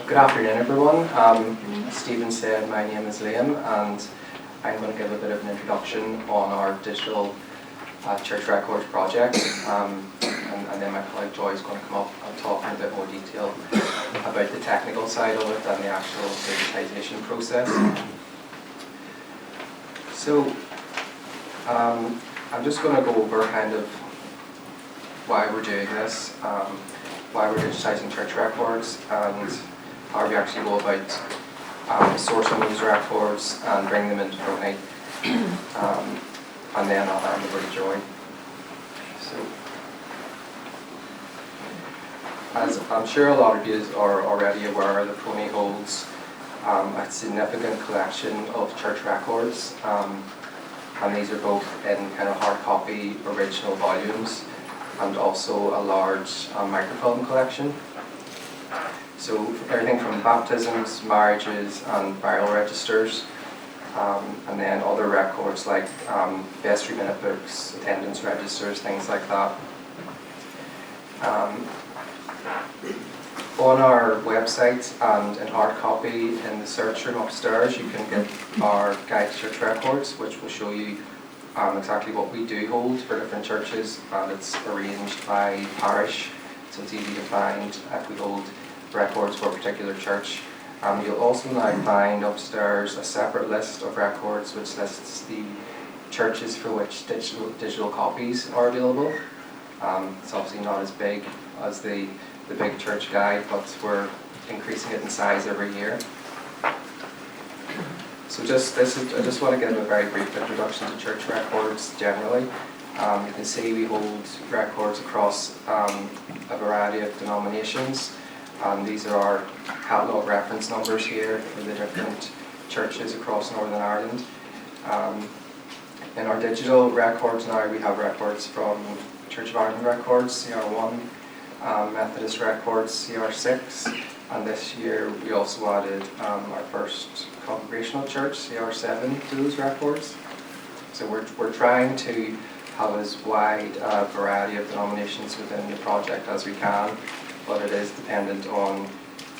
Good afternoon, everyone. As Stephen said, my name is Liam, and I'm going to give a bit of an introduction on our digital church records project, and then my colleague Joy is going to come up and talk in a bit more detail about the technical side of it and the actual digitization process. So, I'm just going to go over kind of why we're doing this, why we're digitizing church records, and how we actually go about sourcing those records and bringing them into PRONI. And then I'll hand over to Joy. So, as I'm sure a lot of you are already aware, the PRONI holds a significant collection of church records, and these are both in kind of hard copy original volumes and also a large microfilm collection. So everything from baptisms, marriages and burial registers, and then other records like vestry minute books, attendance registers, things like that. On our website and in hard copy in the search room upstairs, you can get our guide to church records, which will show you exactly what we do hold for different churches, and it's arranged by parish, so it's easy to find if we hold records for a particular church. You'll also now find upstairs a separate list of records which lists the churches for which digital copies are available. It's obviously not as big as the big church guide, but we're increasing it in size every year. So I just want to give a very brief introduction to church records generally. You can see we hold records across a variety of denominations. These are our catalogue reference numbers here for the different churches across Northern Ireland. In our digital records now, we have records from Church of Ireland records, CR1, Methodist records, CR6, and this year we also added our first congregational church, CR7, to those records. So we're trying to have as wide a variety of denominations within the project as we can, but it is dependent on,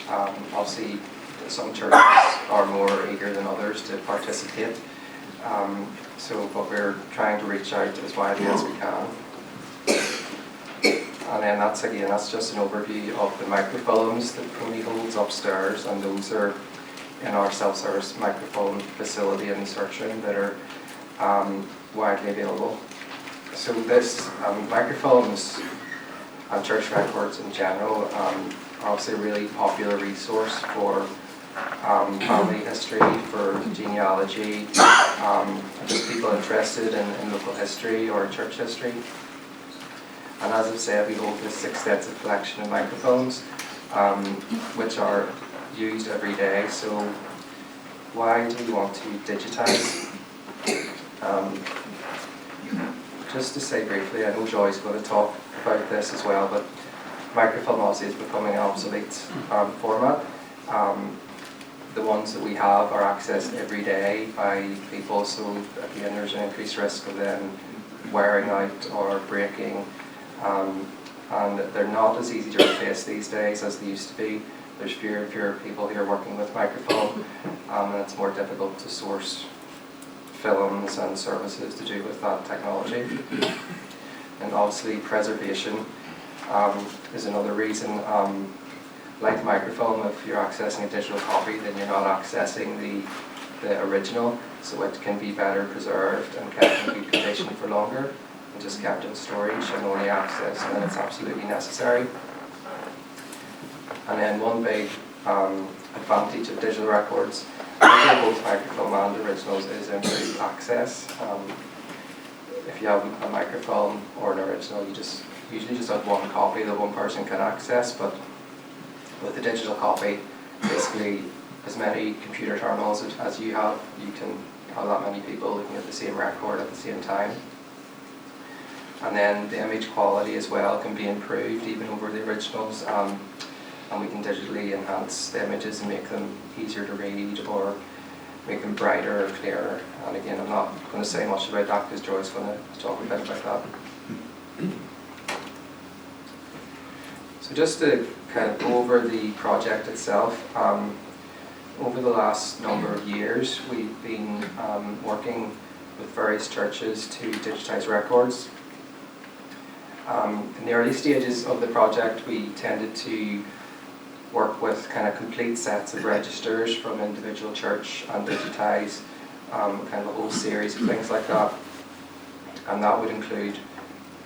obviously, some churches are more eager than others to participate. But we're trying to reach out as widely as we can. And then that's just an overview of the microfilms that PRONI holds upstairs, and those are in our self-service microfilm facility in the search room that are widely available. So this microfilms and church records in general are obviously a really popular resource for family history, for genealogy, just people interested in local history or church history. And as I've said, we hold this extensive collection of microfilms, which are used every day. So why do we want to digitize? Just to say briefly, I know Joy's going to talk about this as well, but microfilm obviously is becoming an obsolete format. The ones that we have are accessed every day by people, so again there's an increased risk of them wearing out or breaking, and they're not as easy to replace these days as they used to be. There's fewer and fewer people here working with microfilm, and it's more difficult to source films and services to do with that technology. And obviously preservation is another reason. Like microfilm, if you're accessing a digital copy, then you're not accessing the original, so it can be better preserved and kept in good condition for longer and just kept in storage and only accessed when it's absolutely necessary. And then one big advantage of digital records, both microfilm and originals, is improved access. If you have a microfilm or an original, you usually just have one copy that one person can access, but with the digital copy, basically as many computer terminals as you have, you can have that many people looking at the same record at the same time. And then the image quality as well can be improved even over the originals, and we can digitally enhance the images and make them easier to read or make them brighter or clearer. And again, I'm not going to say much about that because Joy's going to talk a bit about that. So just to kind of go over the project itself. Over the last number of years, we've been working with various churches to digitize records. In the early stages of the project, we tended to work with kind of complete sets of registers from individual church and digitize kind of a whole series of things like that. And that would include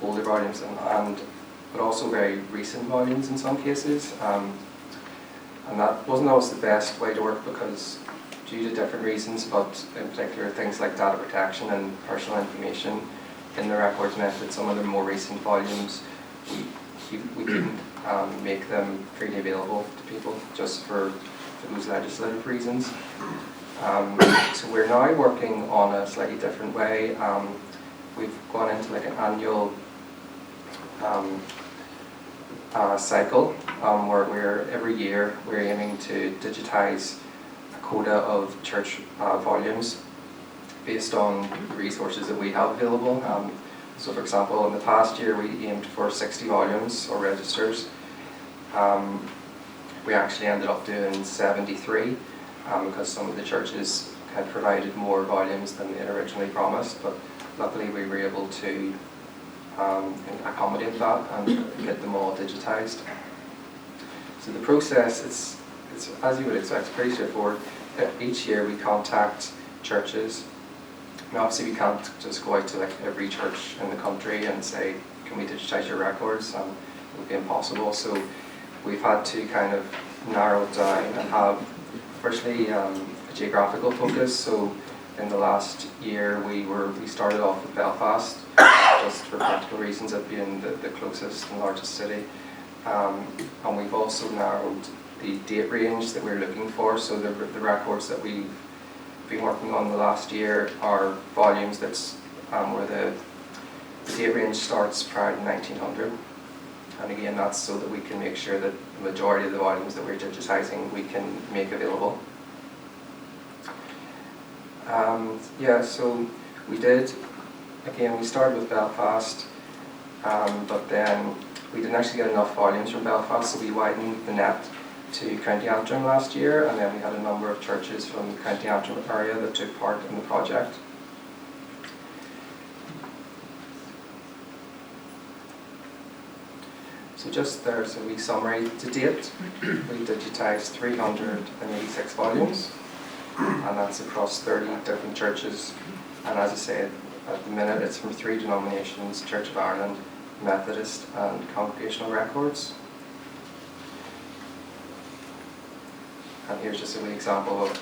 older volumes but also very recent volumes in some cases. And that wasn't always the best way to work because due to different reasons, but in particular things like data protection and personal information in the records meant that some of the more recent volumes we couldn't make them freely available to people just for those legislative reasons. So we're now working on a slightly different way. We've gone into like an annual cycle where every year we're aiming to digitize a quota of church volumes based on the resources that we have available. So for example, in the past year we aimed for 60 volumes or registers. We actually ended up doing 73 because some of the churches had provided more volumes than they had originally promised, but luckily we were able to accommodate that and get them all digitized. So the process, it's as you would expect, it's pretty straightforward. Each year we contact churches. And obviously we can't just go out to like every church in the country and say, can we digitize your records? It would be impossible. So we've had to kind of narrow it down and have firstly a geographical focus. So in the last year we started off with Belfast, just for practical reasons, it being the closest and largest city. And we've also narrowed the date range that we're looking for. So the records that we've been working on the last year are volumes that's where the date range starts prior to 1900. And again, that's so that we can make sure that the majority of the volumes that we're digitizing we can make available. So we started with Belfast, but then we didn't actually get enough volumes from Belfast, so we widened the net to County Antrim last year, and then we had a number of churches from the County Antrim area that took part in the project. So just there's a wee summary to date. We digitized 386 volumes, and that's across 30 different churches. And as I said, at the minute it's from 3 denominations: Church of Ireland, Methodist and Congregational Records. And here's just a wee example of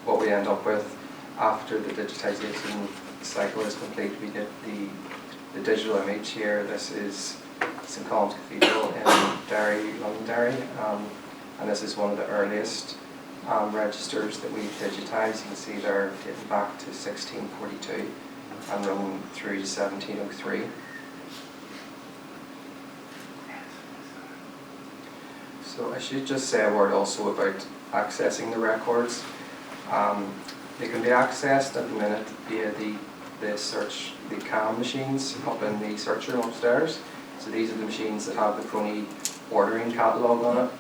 what we end up with after the digitization cycle is complete. We get the digital image here. This is St Colum's Cathedral in Derry, Londonderry, and this is one of the earliest registers that we've digitized. You can see they're dating back to 1642 and run through to 1703. So I should just say a word also about accessing the records. They can be accessed at the minute via the CAM machines up in the search room upstairs. So these are the machines that have the PRONI ordering catalogue on it.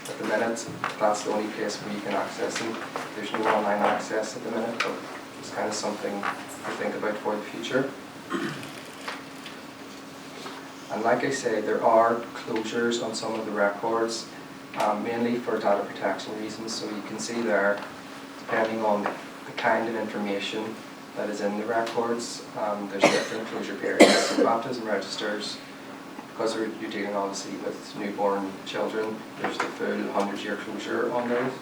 At the minute, that's the only place where you can access them. There's no online access at the minute, but it's kind of something to think about for the future. And like I say, there are closures on some of the records, mainly for data protection reasons. So you can see there, depending on the kind of information that is in the records, there's different closure periods. So baptism registers, because you're dealing obviously with newborn children, there's the full 100-year closure on those.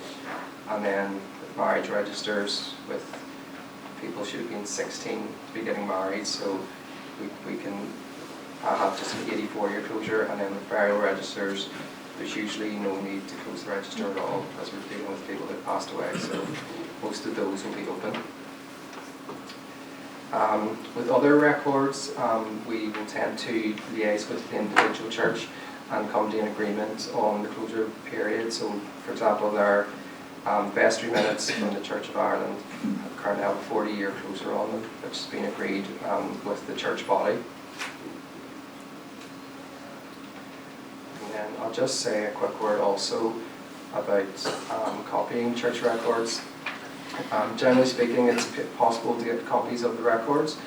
And then marriage registers with people should have been 16 to be getting married, so we can have just an 84-year closure. And then with burial registers, there's usually no need to close the register at all because we're dealing with people that passed away, so most of those will be open. With other records, we will tend to liaise with the individual church and come to an agreement on the closure period. So, for example, there are vestry minutes from the Church of Ireland currently have a 40-year closure on them, which has been agreed with the church body. I'll just say a quick word also about copying church records. Generally speaking, it's possible to get copies of the records.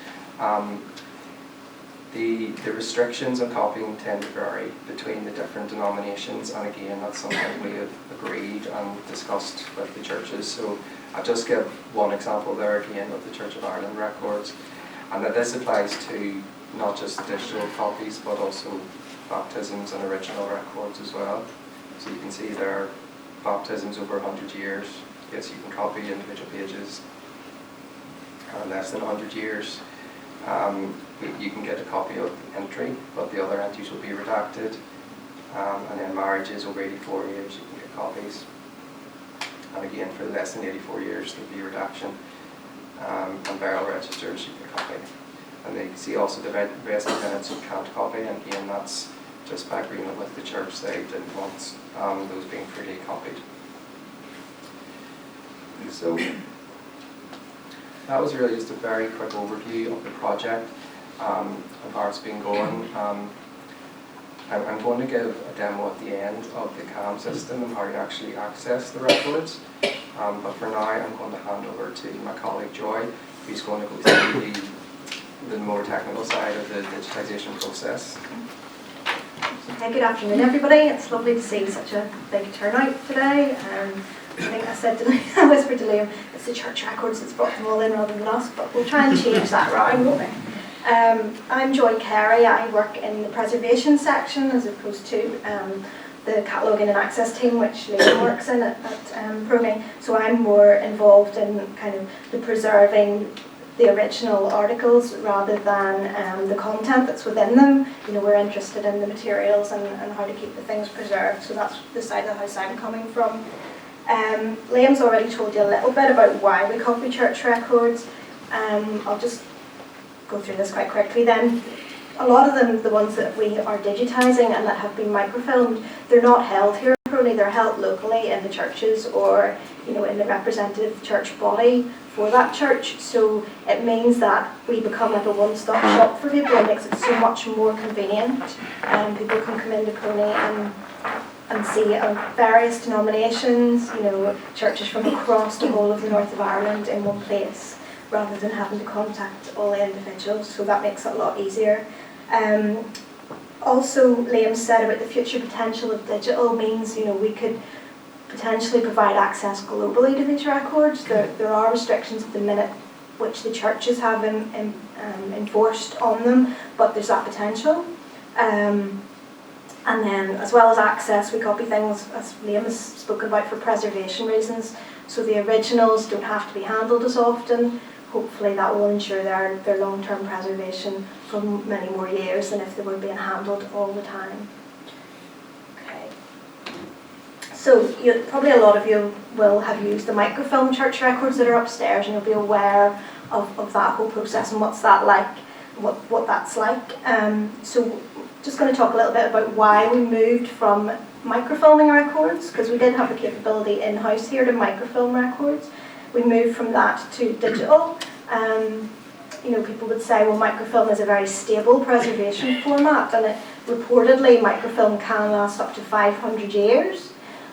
The restrictions on copying tend to vary between the different denominations, and again, that's something we have agreed and discussed with the churches. So I'll just give one example there again of the Church of Ireland records, and that this applies to not just digital copies but also baptisms and original records as well. So you can see there, baptisms over 100 years, yes, you can copy individual pages. Less than 100 years, you can get a copy of the entry, but the other entries will be redacted. And then marriages over 84 years, you can get copies. And again, for less than 84 years, there'll be redaction. And burial registers, you can copy. And then you can see also the rest of the minutes you can't copy, and again, that's just by agreement with the church. They didn't want those being freely copied. So that was really just a very quick overview of the project and how it's been going. I'm going to give a demo at the end of the CAM system and how you actually access the records. But for now, I'm going to hand over to my colleague Joy, who's going to go through the more technical side of the digitization process. Hey, good afternoon, everybody. It's lovely to see such a big turnout today. I think I whispered to Liam, it's the church records that's brought them all in rather than us, but we'll try and change that round, won't we? I'm Joy Carey. I work in the preservation section as opposed to the cataloguing and access team, which Liam works in at PRONI. So I'm more involved in kind of the preserving the original articles rather than the content that's within them. You know, we're interested in the materials and how to keep the things preserved. So that's the side of the house I'm coming from. Liam's already told you a little bit about why we copy church records. I'll just go through this quite quickly then. A lot of them, the ones that we are digitising and that have been microfilmed, they're not held here in PRONI, they're held locally in the churches or, you know, in the representative church body for that church. So it means that we become like a one-stop shop for people. It makes it so much more convenient. People can come into PRONI and see various denominations, you know, churches from across the whole of the north of Ireland in one place, rather than having to contact all the individuals. So that makes it a lot easier. Also, Liam said about the future potential of digital means, you know, we could potentially provide access globally to these records. There are restrictions at the minute which the churches have enforced on them, but there's that potential. And then, as well as access, we copy things, as Liam has spoken about, for preservation reasons. So the originals don't have to be handled as often. Hopefully that will ensure their long-term preservation for many more years than if they were being handled all the time. Okay. So probably a lot of you will have used the microfilm church records that are upstairs, and you'll be aware of that whole process and what's that like, what that's like. So just going to talk a little bit about why we moved from microfilming records, because we did have the capability in-house here to microfilm records. We moved from that to digital. You know, people would say, well, microfilm is a very stable preservation format, and reportedly microfilm can last up to 500 years,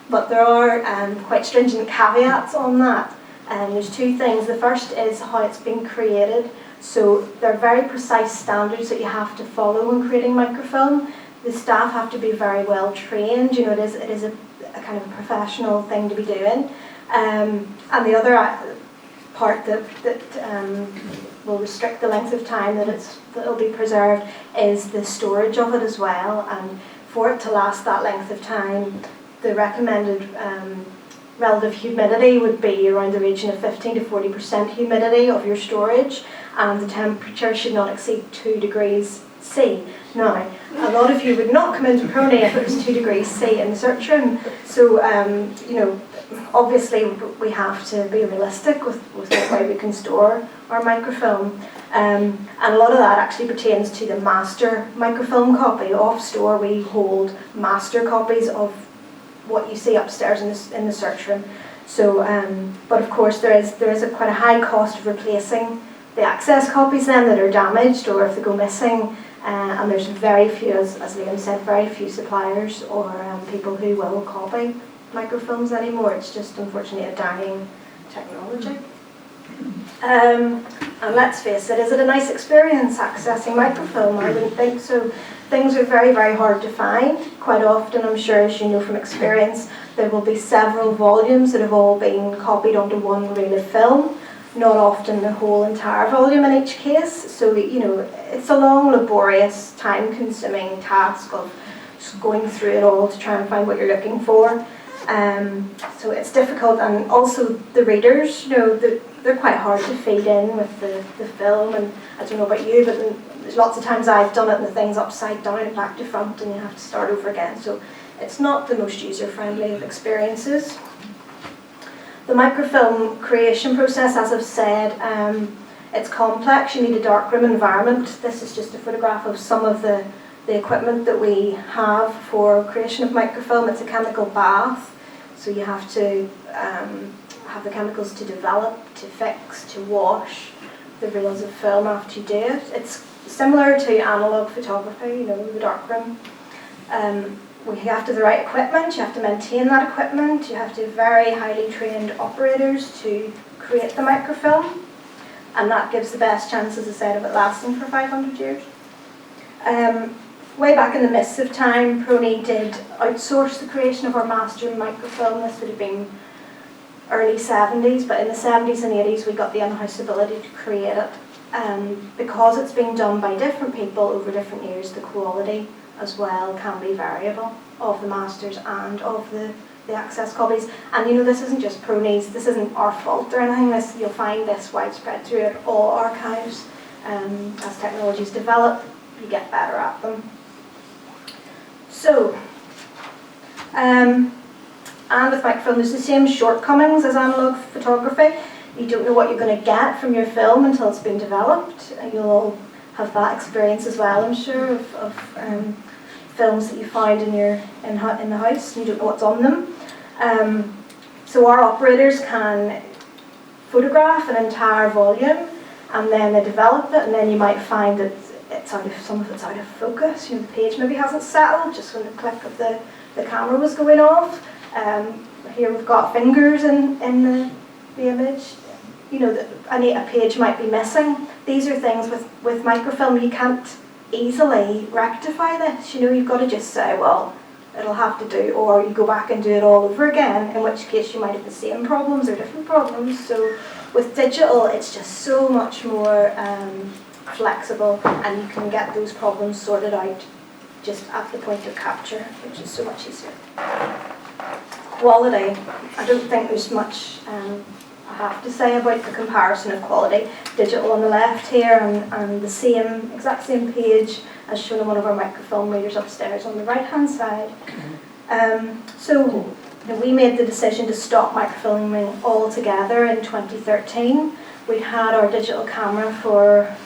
but there are quite stringent caveats on that. And there's two things. The first is how it's been created. So there are very precise standards that you have to follow when creating microfilm. The staff have to be very well trained. You know, it is a kind of a professional thing to be doing. And the other part that will restrict the length of time that it'll be preserved is the storage of it as well. And for it to last that length of time, the recommended relative humidity would be around the region of 15 to 40% humidity of your storage, and the temperature should not exceed 2 degrees C. Now, a lot of you would not come into PRONI if it was 2 degrees C in the search room, so you know, obviously we have to be realistic with the way we can store our microfilm, and a lot of that actually pertains to the master microfilm copy. Off store we hold master copies of what you see upstairs in the search room. So, but of course there is quite a high cost of replacing the access copies then that are damaged, or if they go missing, and there's very few, as Liam said, very few suppliers or people who will copy microfilms anymore. It's just unfortunately a dying technology. And let's face it, is it a nice experience accessing microfilm? I wouldn't think so. Things are very, very hard to find. Quite often, I'm sure, as you know from experience, there will be several volumes that have all been copied onto one reel of film, not often the whole entire volume in each case. So, you know, it's a long, laborious, time-consuming task of just going through it all to try and find what you're looking for. So it's difficult, and also the readers, you know, they're quite hard to feed in with the film, and I don't know about you, but there's lots of times I've done it and the thing's upside down and back to front and you have to start over again. So it's not the most user-friendly of experiences. The microfilm creation process, as I've said, it's complex. You need a darkroom environment. This is just a photograph of some of the equipment that we have for creation of microfilm. It's a chemical bath, so you have to have the chemicals to develop, to fix, to wash the reels of film after you do it. It's similar to analogue photography, you know, the darkroom. We have to have the right equipment, you have to maintain that equipment, you have to have very highly trained operators to create the microfilm, and that gives the best chance, as I said, of it lasting for 500 years. Way back in the mists of time, PRONI did outsource the creation of our master microfilm. This would have been early 70s, but in the 70s and 80s we got the in-house ability to create it. Because it's been done by different people over different years, the quality as well can be variable of the masters and of the access copies. And you know, this isn't just PRONI's, this isn't our fault or anything. You'll find this widespread throughout all archives. As technologies develop, you get better at them. So, and with microfilm, there's the same shortcomings as analogue photography. You don't know what you're going to get from your film until it's been developed. And you'll all have that experience as well, I'm sure, of films that you find in the house and you don't know what's on them. So our operators can photograph an entire volume and then they develop it, and then you might find that some of it's out of focus. You know, the page maybe hasn't settled just when the click of the camera was going off. Here we've got fingers in the image. You know, a page might be missing. These are things with microfilm you can't easily rectify this. You know, you've got to just say, well, it'll have to do, or you go back and do it all over again, in which case you might have the same problems or different problems. So with digital, it's just so much more flexible, and you can get those problems sorted out just at the point of capture, which is so much easier. Quality, I don't think there's much I have to say about the comparison of quality. Digital on the left here, and the exact same page as shown on one of our microfilm readers upstairs on the right hand side. So we made the decision to stop microfilming altogether in 2013. We'd had our digital camera for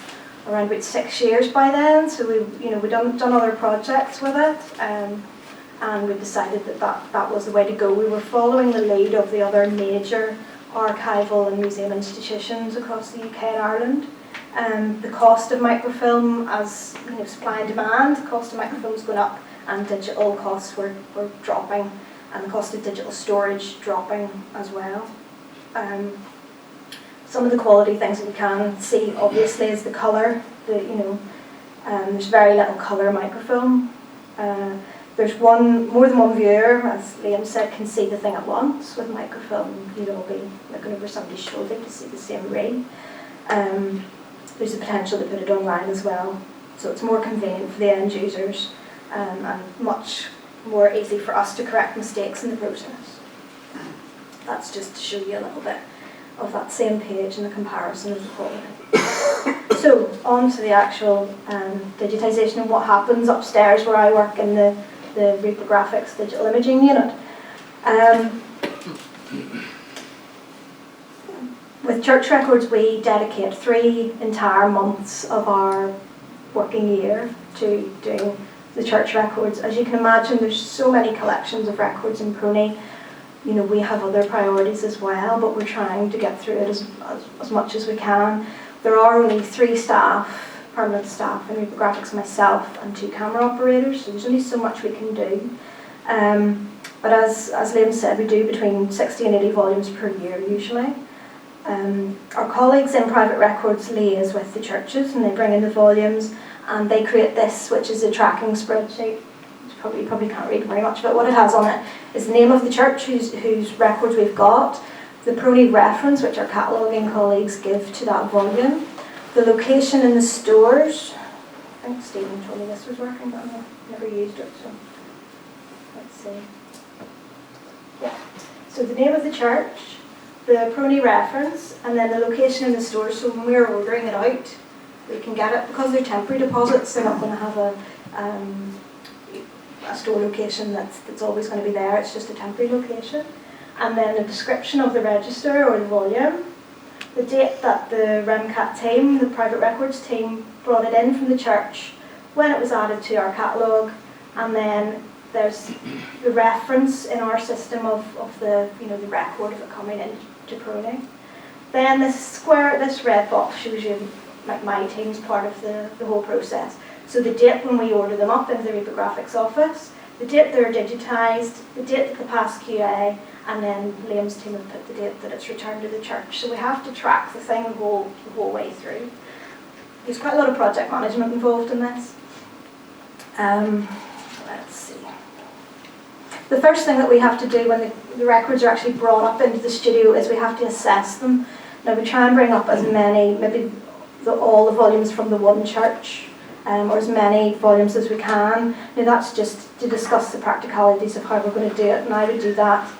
around about 6 years by then, so we'd done other projects with it, and we decided that was the way to go. We were following the lead of the other major archival and museum institutions across the UK and Ireland. The cost of microfilm, as supply and demand, the cost of microfilm was going up, and digital costs were dropping, and the cost of digital storage dropping as well. Some of the quality things that you can see obviously is the colour. There's very little colour microfilm. There's more than one viewer, as Liam said, can see the thing at once. With microfilm, you'd all be looking over somebody's shoulder to see the same reel. There's a potential to put it online as well, so it's more convenient for the end users, and much more easy for us to correct mistakes in the process. That's just to show you a little bit of that same page and the comparison of the quality. So on to the actual digitisation and what happens upstairs where I work in the reprographics digital imaging unit. With church records, we dedicate 3 entire months of our working year to doing the church records. As you can imagine, there's so many collections of records in PRONI. We have other priorities as well, but we're trying to get through it as much as we can. There are only 3 staff permanent staff in reprographics, myself and 2 camera operators, so there's only so much we can do. But as Liam said, we do between 60 and 80 volumes per year usually. Our colleagues in private records liaise with the churches and they bring in the volumes and they create this, which is a tracking spreadsheet. You probably can't read very much, but what it has on it is the name of the church whose records we've got, the PRONI reference, which our cataloguing colleagues give to that volume, the location in the stores. I think Stephen told me this was working, but I've never used it, so let's see. Yeah, so the name of the church, the PRONI reference, and then the location in the store. So when we're ordering it out, we can get it. Because they're temporary deposits, they're not going to have a store location that's always going to be there. It's just a temporary location. And then the description of the register or the volume, the date that the REMCAT team, the private records team, brought it in from the church, when it was added to our catalogue, and then there's the reference in our system of the the record of it coming in to PRONI. Then this red box shows you like my team's part of the whole process. So the date when we order them up into the reprographics office, the date they're digitised, the date that they pass QA, and then Liam's team have put the date that it's returned to the church. So we have to track the thing the whole way through. There's quite a lot of project management involved in this. Let's see. The first thing that we have to do when the records are actually brought up into the studio is we have to assess them. Now we try and bring up as many, maybe all the volumes from the one church, or as many volumes as we can. Now that's just to discuss the practicalities of how we're going to do it, and I would do that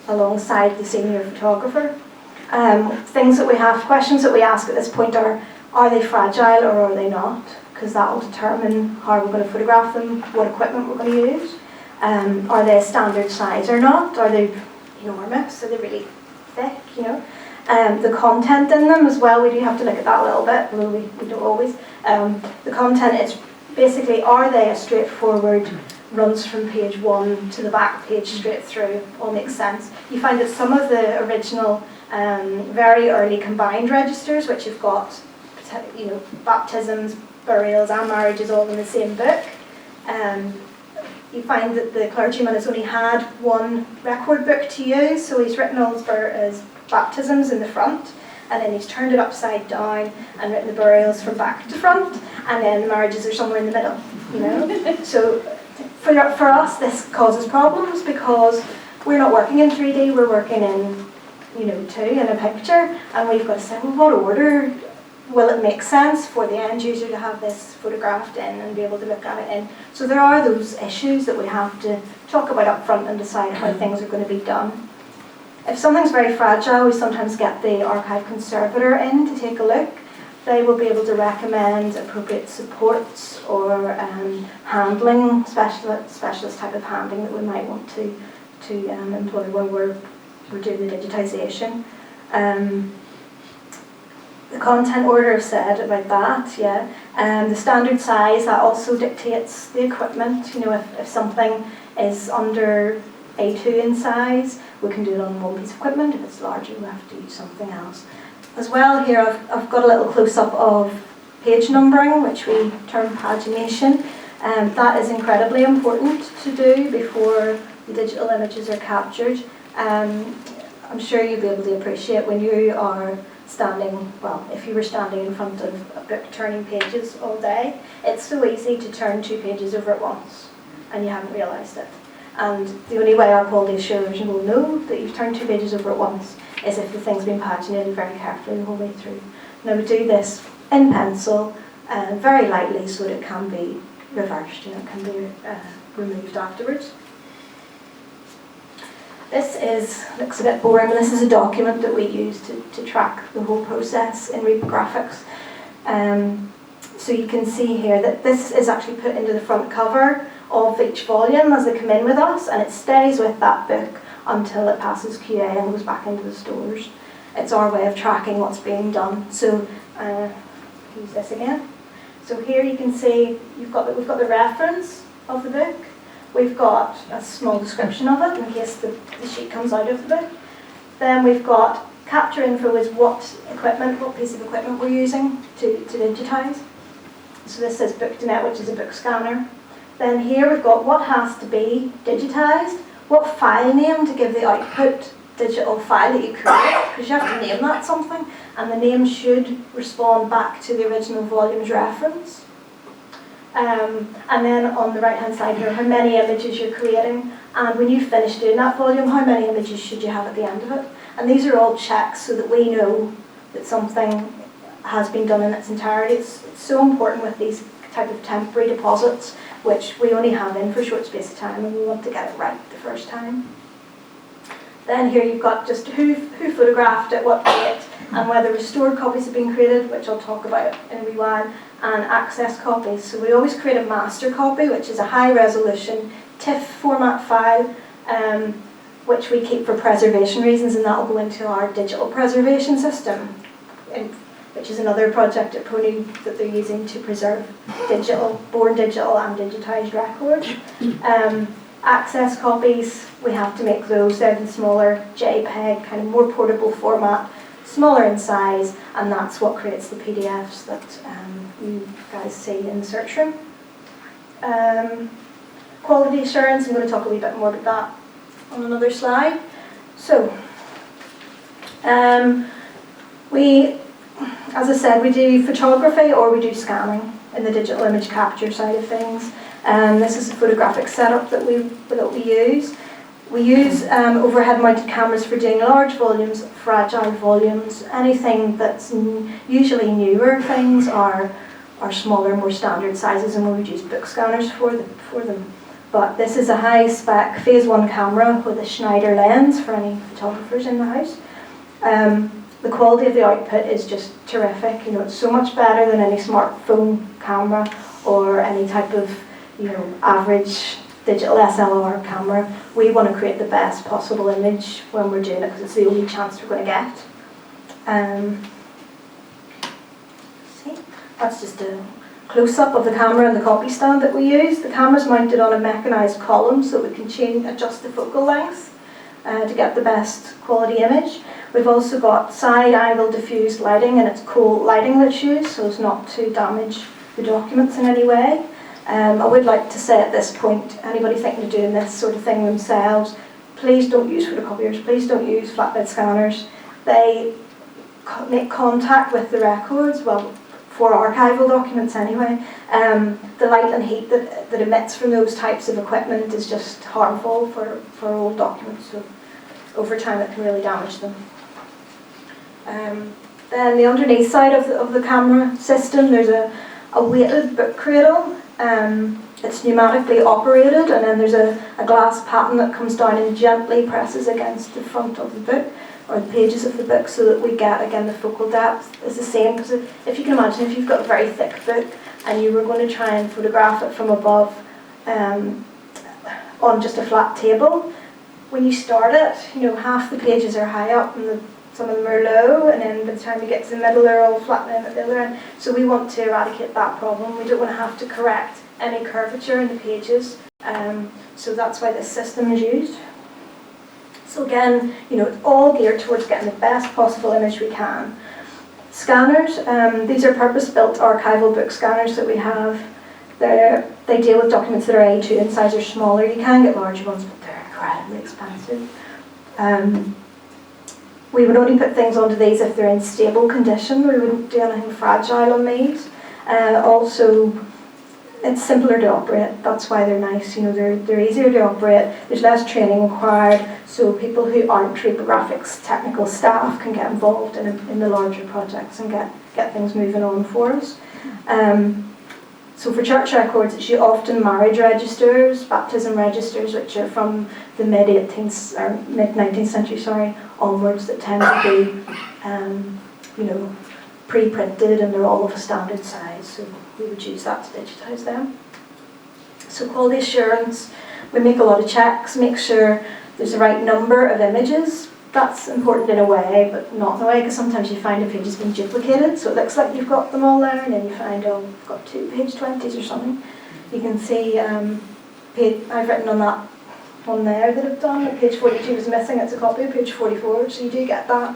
alongside the senior photographer. Questions that we ask at this point are they fragile or are they not? Because that will determine how we're going to photograph them, what equipment we're going to use. Are they standard size or not? Are they enormous? Are they really thick? The content in them as well, we do have to look at that a little bit, although we don't always. The content is basically, are they a straightforward, runs from page 1 to the back page straight through, all makes sense. You find that some of the original, very early combined registers, which have got baptisms, burials and marriages all in the same book, you find that the clergyman has only had one record book to use, so he's written all his baptisms in the front, and then he's turned it upside down and written the burials from back to front, and then the marriages are somewhere in the middle. So for us this causes problems because we're not working in 3D, we're working in 2 in a picture, and we've got to say, well, what order will it make sense for the end user to have this photographed in and be able to look at it in? So there are those issues that we have to talk about up front and decide how things are going to be done. If something's very fragile, we sometimes get the archive conservator in to take a look. They will be able to recommend appropriate supports or handling, specialist type of handling that we might want to employ when we're doing the digitisation. The content order I've said about that, yeah. The standard size, that also dictates the equipment. If something is under A2 in size, we can do it on one piece of equipment. If it's larger, we have to use something else. As well, here I've got a little close-up of page numbering, which we term pagination. That is incredibly important to do before the digital images are captured. I'm sure you'll be able to appreciate when you are if you were standing in front of a book turning pages all day, it's so easy to turn 2 pages over at once and you haven't realised it. And the only way our quality assurers will know that you've turned 2 pages over at once is if the thing's been paginated very carefully the whole way through. Now we do this in pencil, very lightly, so that it can be reversed, it can be removed afterwards. This looks a bit boring, but this is a document that we use to track the whole process in reprographics. So you can see here that this is actually put into the front cover of each volume as they come in with us, and it stays with that book until it passes QA and goes back into the stores. It's our way of tracking what's being done. So use this again. So here you can see we've got the reference of the book. We've got a small description of it in case the sheet comes out of the book. Then we've got capture info is what piece of equipment we're using to digitise. So this is Book.net, which is a book scanner. Then here we've got what has to be digitised, what file name to give the output digital file that you create, because you have to name that something, and the name should respond back to the original volume's reference. And then on the right hand side here, how many images you're creating, and when you finish doing that volume, how many images should you have at the end of it. And these are all checks so that we know that something has been done in its entirety. It's so important with these type of temporary deposits, which we only have in for a short space of time, and we want to get it right the first time. Then here you've got just who photographed it, what date, and whether restored copies have been created, which I'll talk about in a wee while, and access copies. So we always create a master copy, which is a high resolution TIFF format file, which we keep for preservation reasons, and that will go into our digital preservation system, which is another project at PRONI that they're using to preserve born digital and digitised records. Access copies, we have to make those. They're the smaller JPEG, kind of more portable format, smaller in size, and that's what creates the PDFs that you guys see in the search room. Quality assurance, I'm going to talk a wee bit more about that on another slide. So, as I said, we do photography or we do scanning in the digital image capture side of things. This is a photographic setup that we use. We use overhead mounted cameras for doing large volumes, fragile volumes. Anything that's usually newer things are smaller, more standard sizes, and we would use book scanners for them. But this is a high spec phase 1 camera with a Schneider lens for any photographers in the house. The quality of the output is just terrific. You know, it's so much better than any smartphone camera or any type of, you know, average digital SLR camera. We want to create the best possible image when we're doing it because it's the only chance we're going to get. See, that's just a close-up of the camera and the copy stand that we use. The camera's mounted on a mechanised column so we can adjust the focal length to get the best quality image. We've also got side angle diffused lighting, and it's cold lighting that's used so as not to damage the documents in any way. I would like to say at this point, anybody thinking of doing this sort of thing themselves, please don't use photocopiers, please don't use flatbed scanners. They make contact with the records, well, for archival documents anyway. The light and heat that emits from those types of equipment is just harmful for old documents, so over time it can really damage them. Then the underneath side of the camera system, there's a weighted book cradle. It's pneumatically operated, and then there's a glass pattern that comes down and gently presses against the front of the book, or the pages of the book, so that we get, again, the focal depth is the same. Because if you can imagine, if you've got a very thick book and you were going to try and photograph it from above on just a flat table, when you start it, you know, half the pages are high up and some of them are low, and then by the time you get to the middle, they're all flattening at the other end. So we want to eradicate that problem. We don't want to have to correct any curvature in the pages. So that's why this system is used. So again, you know, it's all geared towards getting the best possible image we can. Scanners, these are purpose-built archival book scanners that we have. They deal with documents that are A2 in size or smaller. You can get larger ones, but they're incredibly expensive. We would only put things onto these if they're in stable condition. We wouldn't do anything fragile on these. Also, it's simpler to operate. That's why they're nice. You know, they're easier to operate. There's less training required, so people who aren't reprographics technical staff can get involved in the larger projects and get things moving on for us. So for church records, it's often marriage registers, baptism registers, which are from the mid-18th or mid-19th century, onwards, that tend to be, you know, pre-printed, and they're all of a standard size. So we would use that to digitise them. So quality assurance, we make a lot of checks, make sure there's the right number of images. That's important in a way, but not in a way, because sometimes you find a page has been duplicated, so it looks like you've got them all there, and then you find, oh, I've got 2 page 20s or something. You can see, I've written on that one there that I've done, that page 42 is missing, it's a copy of page 44, so you do get that.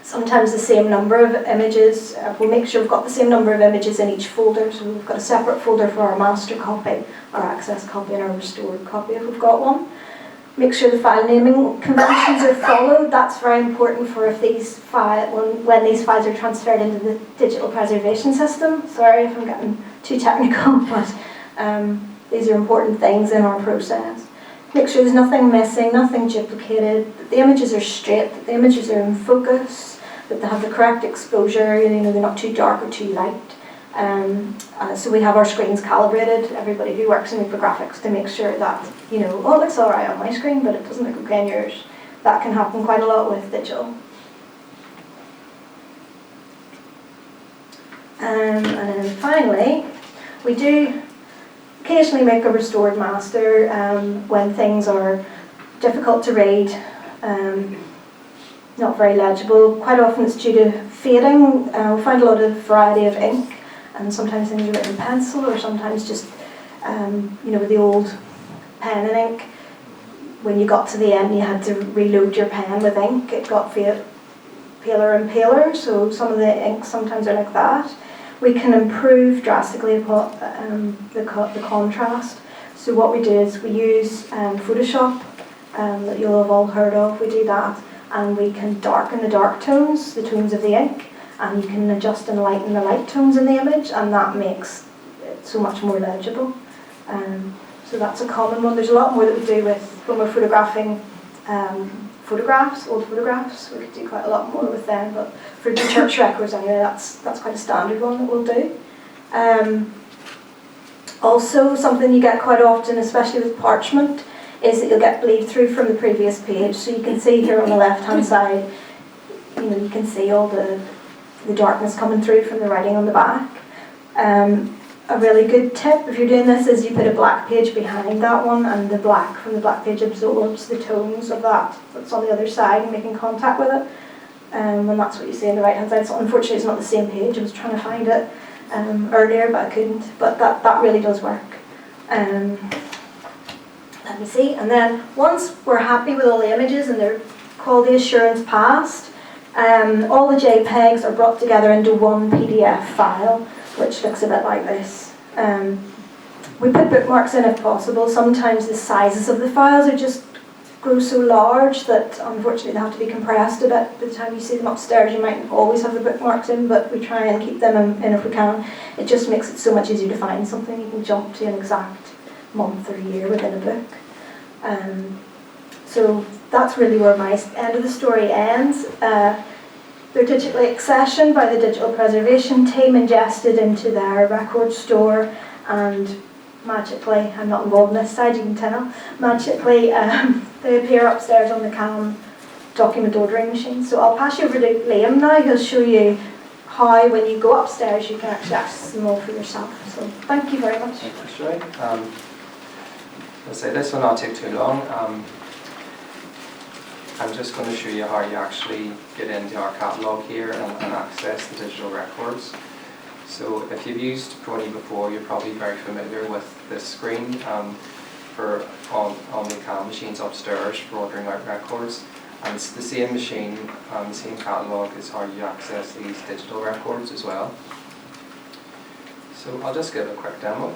Sometimes the same number of images, we'll make sure we've got the same number of images in each folder, so we've got a separate folder for our master copy, our access copy and our restored copy if we've got one. Make sure the file naming conventions are followed. That's very important for if these when these files are transferred into the digital preservation system. Sorry if I'm getting too technical, but these are important things in our process. Make sure there's nothing missing, nothing duplicated, that the images are straight, that the images are in focus, that they have the correct exposure, you know, they're not too dark or too light. So we have our screens calibrated, everybody who works in infographics, to make sure that, you know, oh, it looks all right on my screen, but it doesn't look okay on yours. That can happen quite a lot with digital. And then finally, we do occasionally make a restored master when things are difficult to read, not very legible. Quite often it's due to fading. We find a lot of variety of ink, and sometimes things are written in pencil, or sometimes just, you know, with the old pen and ink, when you got to the end you had to reload your pen with ink. It got paler and paler, so some of the inks sometimes are like that. We can improve drastically the contrast. So what we do is we use Photoshop, that you'll have all heard of. We do that, and we can darken the dark tones, the tones of the ink, and you can adjust and lighten the light tones in the image, and that makes it so much more legible. So that's a common one. There's a lot more that we do with when we're photographing photographs, old photographs. We could do quite a lot more with them, but for the church records anyway, that's quite a standard one that we'll do. Also, something you get quite often, especially with parchment, is that you'll get bleed through from the previous page. So you can see here on the left-hand side, you know, you can see all the darkness coming through from the writing on the back. A really good tip if you're doing this is you put a black page behind that one, and the black from the black page absorbs the tones of that's on the other side and making contact with it. And that's what you see on the right hand side. So unfortunately it's not the same page. I was trying to find it earlier, but I couldn't. But that really does work. Let me see. And then once we're happy with all the images and their quality assurance passed, all the JPEGs are brought together into one PDF file, which looks a bit like this. We put bookmarks in if possible. Sometimes the sizes of the files are just grow so large that unfortunately they have to be compressed a bit. By the time you see them upstairs, you might always have the bookmarks in, but we try and keep them in if we can. It just makes it so much easier to find something. You can jump to an exact month or year within a book. So that's really where my end of the story ends. They're digitally accessioned by the digital preservation team, ingested into their record store, and magically, I'm not involved in this side, you can tell, magically they appear upstairs on the CAM document ordering machine. So I'll pass you over to Liam now. He'll show you how, when you go upstairs, you can actually access them all for yourself. So thank you very much. Thanks, Ray. I'll say this will not take too long. I'm just going to show you how you actually get into our catalogue here and access the digital records. So if you've used PRONI before, you're probably very familiar with this screen on the CAM machines upstairs for ordering out records. And it's the same machine and the same catalogue is how you access these digital records as well. So I'll just give a quick demo.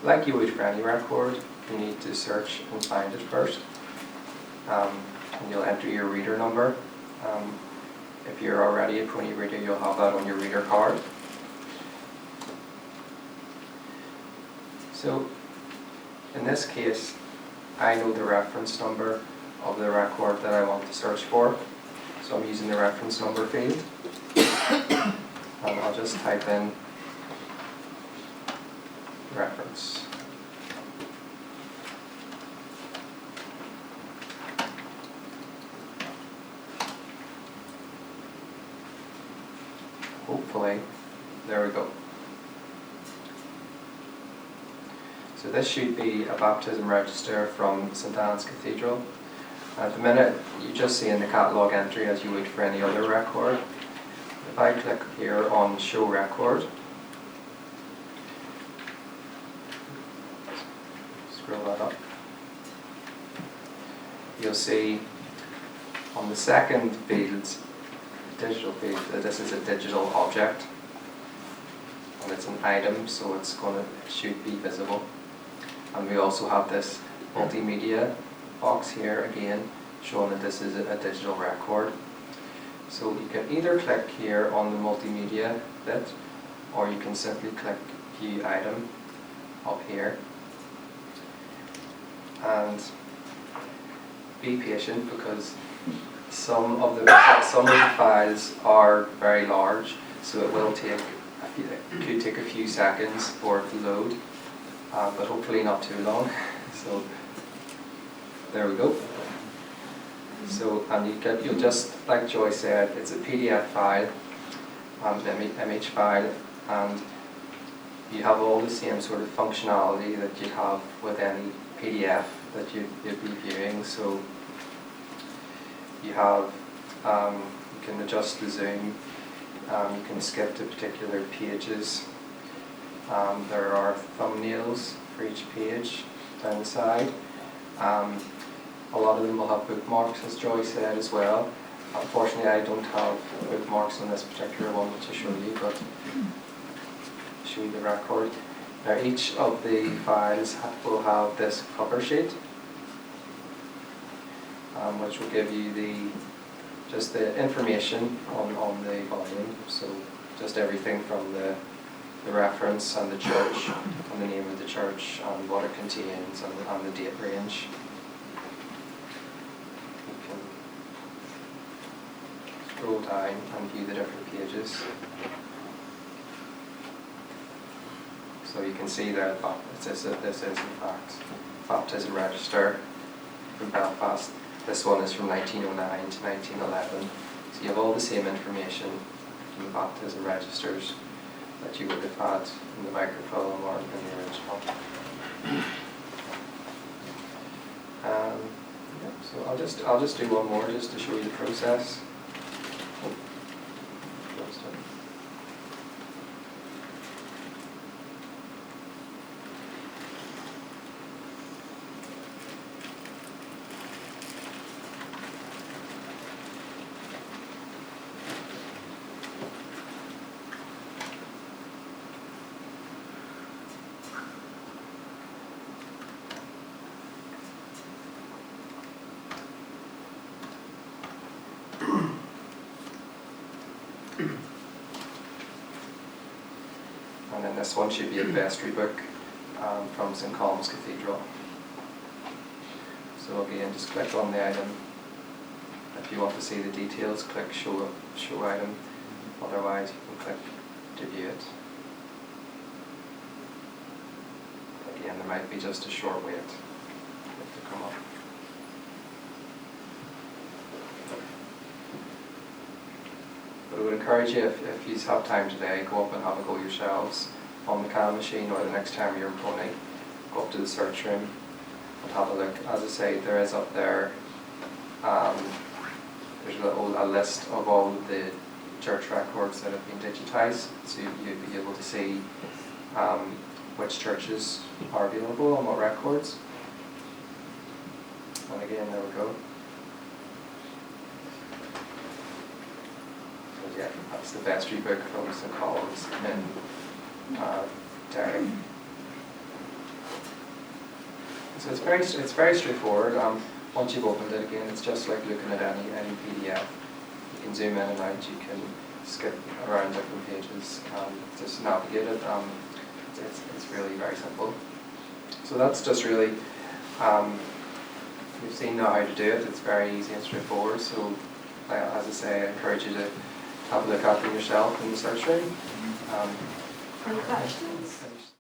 Like you would for any record, you need to search and find it first. And you'll enter your reader number. If you're already a PRONI reader, you'll have that on your reader card. So in this case, I know the reference number of the record that I want to search for. So I'm using the reference number field. And I'll just type in reference. Hopefully, there we go. So this should be a baptism register from St Anne's Cathedral. At the minute, you just see in the catalogue entry as you would for any other record. If I click here on Show Record, scroll that up, you'll see on On the second field, digital field, this is a digital object, and it's an item, so it should be visible. And we also have this multimedia box here again, showing that this is a digital record. So you can either click here on the multimedia bit, or you can simply click View Item up here. And be patient, because some of the files are very large, so it will take could take a few seconds for it to load, but hopefully not too long. So there we go. So, and you'll just, like Joy said, it's a PDF file, image file, and you have all the same sort of functionality that you have with any PDF that you'd be viewing. So you have, you can adjust the zoom, you can skip to particular pages. There are thumbnails for each page down the side. A lot of them will have bookmarks, as Joy said, as well. Unfortunately, I don't have bookmarks on this particular one to show you, but I'll show you the record. Now, each of the files will have this cover sheet, which will give you just the information on the volume. So just everything from the reference and the church, and the name of the church, and what it contains, and the date range. Scroll down and view the different pages. So you can see there that this is in fact baptism register from Belfast. This one is from 1909 to 1911. So you have all the same information from the baptism registers that you would have had in the microfilm or in the original. Yeah, so I'll just do one more just to show you the process. And then this one should be a vestry book from St. Colum's Cathedral. So again, just click on the item. If you want to see the details, click Show Item. Otherwise, you can click to view it. Again, there might be just a short wait to come up. But I would encourage you, if you have time today, go up and have a go yourselves on the CAM machine, or the next time you're in PRONI, go up to the search room and have a look. As I say, there is up there, there's a list of all of the church records that have been digitised, so you'll be able to see which churches are available on what records. And again, there we go. Yeah, that's the vestry book from St. Colum's in Derry. So it's very straightforward. Once you've opened it again, it's just like looking at any PDF. You can zoom in and out. You can skip around different pages. Just navigate it. It's really very simple. So that's just really. We've seen now how to do it. It's very easy and straightforward. So, as I say, I encourage you to have a look at them yourself in the search room. Any questions?